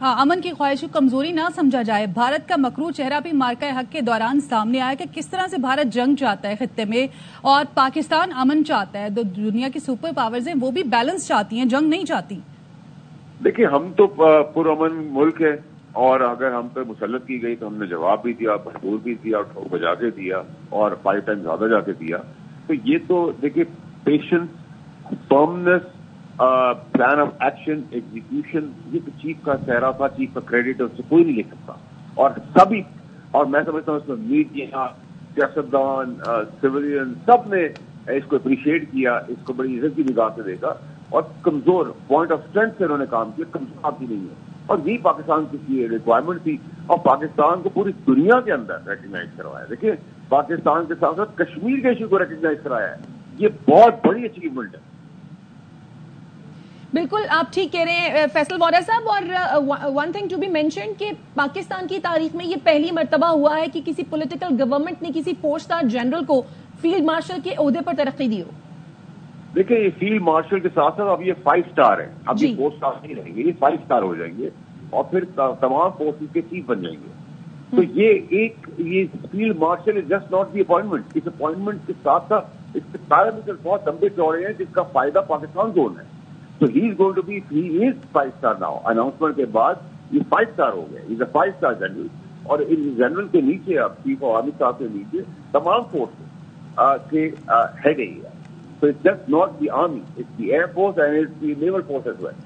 امن کی خواہش کو کمزوری نہ سمجھا جائے. بھارت کا مکروہ چہرہ بھی مارکہ حق کے دوران سامنے آیا کہ کس طرح سے بھارت جنگ چاہتا ہے خطے میں اور پاکستان امن چاہتا ہے. دنیا کی سپر پاورز ہیں وہ بھی بیلنس چاہتی ہیں, جنگ نہیں چاہتی. دیکھیے ہم تو پرامن ملک ہے اور اگر ہم پہ مسلط کی گئی تو ہم نے جواب بھی دیا, بھرپور بھی دیا اور ٹھوک بجا کے دیا اور 5 ٹائم زیادہ جا کے دیا. تو یہ تو دیکھیے patience, firmness, plan of action, execution, یہ تو چیف کا چہرہ تھا, چیف کا کریڈٹ اس سے کوئی نہیں لے سکتا. اور سبھی, اور میں سمجھتا ہوں اس میں میڈیا, سیاستدان, سویلین, سب نے اس کو اپریشیٹ کیا, اس کو بڑی عزت کی نگاہ سے دیکھا اور کمزور پوائنٹ آف اسٹرینتھ سے انہوں نے کام کیا. کمزور آپ کی نہیں ہے اور یہی پاکستان کی ریکوائرمنٹ تھی اور پاکستان کو پوری دنیا کے اندر ریکگنائز کروایا. دیکھیے پاکستان کے ساتھ ساتھ کشمیر کے ایشو کو ریکگنائز کرایا ہے, یہ بہت بڑی اچیومنٹ ہے. بالکل آپ ٹھیک کہہ رہے ہیں فیصل وارا صاحب. اور one thing to be mentioned کہ پاکستان کی تاریخ میں یہ پہلی مرتبہ ہوا ہے کہ کسی پولیٹیکل گورنمنٹ نے کسی 4 اسٹار جنرل کو فیلڈ مارشل کے عہدے پر ترقی دی ہو. دیکھیں یہ فیلڈ مارشل کے ساتھ ساتھ اب یہ 5 اسٹار ہے, اب یہ 4 اسٹار نہیں رہیں گے, یہ 5 اسٹار ہو جائیں گے اور پھر تمام فورسز کے چیف بن جائیں گے. تو یہ field marshal is just not the appointment. اس اپوائنٹمنٹ کے ساتھ ساتھ اس کے پیرامیٹر بہت لمبے چوڑے ہیں جس کا فائدہ پاکستان کو ہونا ہے. تو he is going to be, he is 5 star now. Announcement کے بعد یہ 5 اسٹار ہو گئے, از اے 5 اسٹار جنرل. اور ان جنرل کے نیچے اب چیف آف آرمی صاحب کے نیچے تمام فورسز کے ہیڈ ہے. So it's just not the army, it's the air force and it's the naval force as well.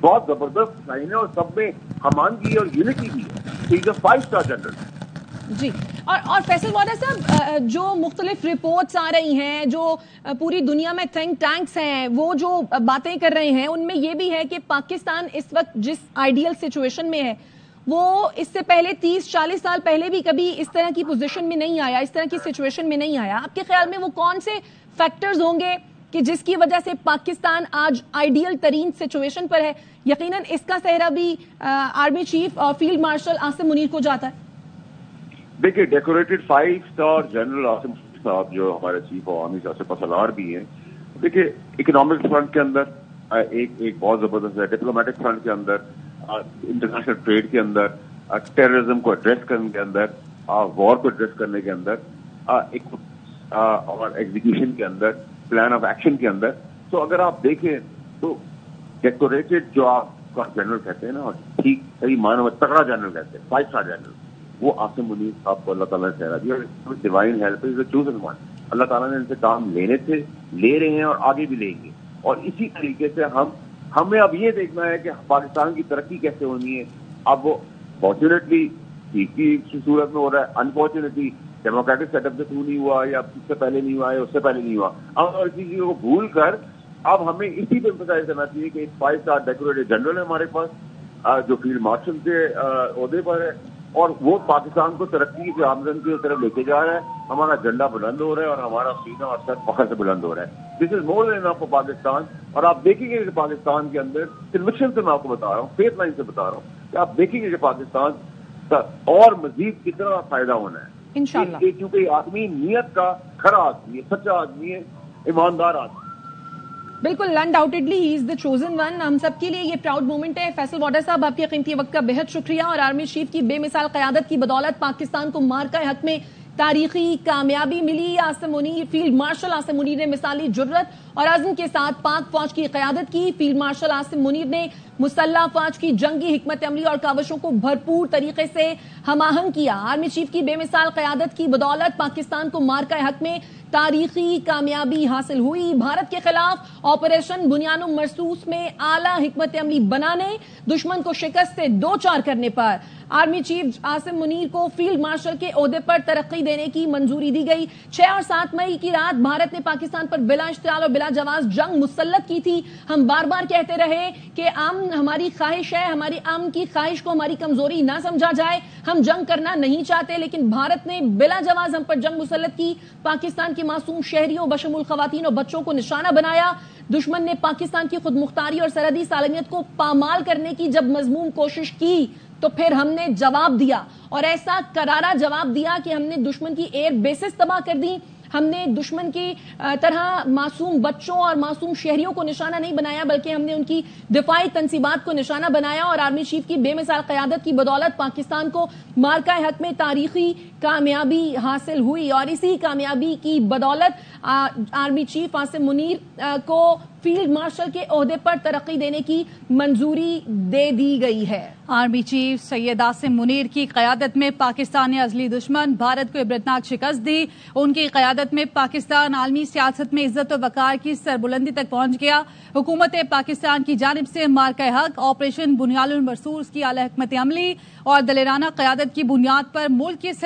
بہت زبردست لائن ہے اور سب میں ہمانگی اور یونٹی بھی ہے. So he's a 5 star general. جی اور فیصل وارا صاحب, جو مختلف رپورٹس آ رہی ہیں, جو پوری دنیا میں تھنک ٹینکس ہیں, وہ جو باتیں کر رہے ہیں, ان میں یہ بھی ہے کہ پاکستان اس وقت جس آئیڈیل سچویشن میں ہے وہ اس سے پہلے 30-40 سال پہلے بھی کبھی اس طرح کی پوزیشن میں نہیں آیا, اس طرح کی سچویشن میں نہیں آیا. آپ کے خیال میں وہ کون سے فیکٹرز ہوں گے کہ جس کی وجہ سے پاکستان آج آئیڈیل ترین سچویشن پر ہے؟ یقیناً اس کا سہرا بھی آرمی چیف اور فیلڈ مارشل عاصم منیر کو جاتا ہے. دیکھیے ڈیکوریٹڈ 5 اسٹار جنرل عاصم صاحب جو ہمارے چیف آف آرمی سالار بھی ہیں, دیکھیے اکنامک فرنٹ کے اندر ایک بہت زبردست ہے, ڈپلومیٹک فرنٹ کے اندر, انٹرنیشنل ٹریڈ کے اندر, ٹیررزم کو ایڈریس کرنے کے اندر, وار کو ایڈریس کرنے کے اندر, اور ایگزیکیوشن کے اندر, پلان آف ایکشن کے اندر. تو اگر آپ دیکھیں تو ڈیکوریٹڈ جو آپ کا جنرل کہتے ہیں نا, اور ٹھیک صحیح معنی میں تگڑا جنرل کہتے ہیں, 5 اسٹار جنرل, وہ عاصم منیر صاحب کو اللہ تعالیٰ نے ٹھہرا دیا. اور ڈیوائن ہیلپ از اے چوزن ون. اللہ تعالیٰ نے ان سے کام لینے تھے, لے رہے ہیں اور آگے بھی لیں گے. اور اسی طریقے سے ہمیں اب یہ دیکھنا ہے کہ پاکستان کی ترقی کیسے ہونی ہے. اب وہ فارچونیٹلی ٹھیک کی صورت میں ہو رہا ہے, انفارچونیٹلی ڈیموکریٹک سیٹ اپ سے تھرو نہیں ہوا, یا اس سے پہلے نہیں ہوا, یا اس سے پہلے نہیں ہوا. اب اور اسی چیزوں کو بھول کر اب ہمیں اسی پہ امفسائز کرنا چاہیے کہ ایک 5 اسٹار ڈیکوریٹڈ جنرل ہے ہمارے پاس جو فیلڈ مارشل کے عہدے پر ہے, اور وہ پاکستان کو ترقی کے آمدن کی طرف لے کے جا رہا ہے. ہمارا جھنڈا بلند ہو رہا ہے اور ہمارا سینہ اور سر فخر سے بلند ہو رہا ہے. دس از مور دین انف فار پاکستان. اور آپ دیکھیں گے کہ پاکستان کے اندر کنوکشن سے میں آپ کو بتا رہا ہوں, فیتھ لائن سے بتا رہا ہوں, کہ آپ دیکھیں گے کہ پاکستان کا اور مزید کتنا فائدہ ہونا ہے انشاءاللہ. کیونکہ یہ آدمی نیت کا کھرا آدمی ہے, سچا آدمی ہے, ایماندار آدمی. بالکل انڈاؤٹڈلی ہی از دا چوزن ون. ہم سب کے لیے یہ پراؤڈ مومنٹ ہے. فیصل وارا صاحب آپ کے قیمتی وقت کا بہت شکریہ. اور آرمی چیف کی بے مثال قیادت کی بدولت پاکستان کو مارکہ حق میں تاریخی کامیابی ملی. عاصم منیر, فیلڈ مارشل عاصم منیر نے مثالی جرت اور عزم کے ساتھ پاک فوج کی قیادت کی. فیلڈ مارشل عاصم منیر نے مسلح فوج کی جنگی حکمت عملی اور کاوشوں کو بھرپور طریقے سے ہم آہنگ کیا. آرمی چیف کی بے مثال قیادت کی بدولت پاکستان کو مارکہ حق میں تاریخی کامیابی حاصل ہوئی. بھارت کے خلاف آپریشن بنیان مرصوص میں اعلیٰ حکمت عملی بنانے, دشمن کو شکست سے دوچار کرنے پر آرمی چیف عاصم منیر کو فیلڈ مارشل کے عہدے پر ترقی دینے کی منظوری دی گئی. 6 اور 7 مئی کی رات بھارت نے پاکستان پر بلا اشتعال اور بلا جواز جنگ مسلط کی تھی. ہم بار بار کہتے رہے کہ امن ہماری خواہش ہے, ہماری امن کی خواہش کو ہماری کمزوری نہ سمجھا جائے. ہم جنگ کرنا نہیں چاہتے, لیکن بھارت نے بلا جواز ہم پر جنگ مسلط کی. پاکستان کے معصوم شہریوں بشمول خواتین اور بچوں کو نشانہ بنایا. دشمن نے پاکستان کی خود مختاری اور سرحدی سالمیت کو پامال کرنے کی جب مذموم کوشش کی تو پھر ہم نے جواب دیا, اور ایسا کرارا جواب دیا کہ ہم نے دشمن کی ایئر بیسز تباہ کر دی, ہم نے دشمن کی طرح معصوم بچوں اور معصوم شہریوں کو نشانہ نہیں بنایا، بلکہ ہم نے ان کی دفاعی تنصیبات کو نشانہ بنایا، اور آرمی چیف کی بے مثال قیادت کی بدولت پاکستان کو مارکہ حق میں تاریخی کامیابی حاصل ہوئی، اور اسی کامیابی کی بدولت آرمی چیف عاصم منیر کو فیلڈ مارشل کے عہدے پر ترقی دینے کی منظوری دے دی گئی ہے۔ آرمی چیف سید عاصم منیر کی قیادت میں پاکستان نے ازلی دشمن بھارت کو عبرتناک شکست دی۔ ان کی قیادت میں پاکستان عالمی سیاست میں عزت و وقار کی سربلندی تک پہنچ گیا۔ حکومت پاکستان کی جانب سے مارکہ حق، آپریشن بنیاد المرصوص کی اعلی حکمت عملی اور دلیرانہ قیادت کی بنیاد پر ملک کی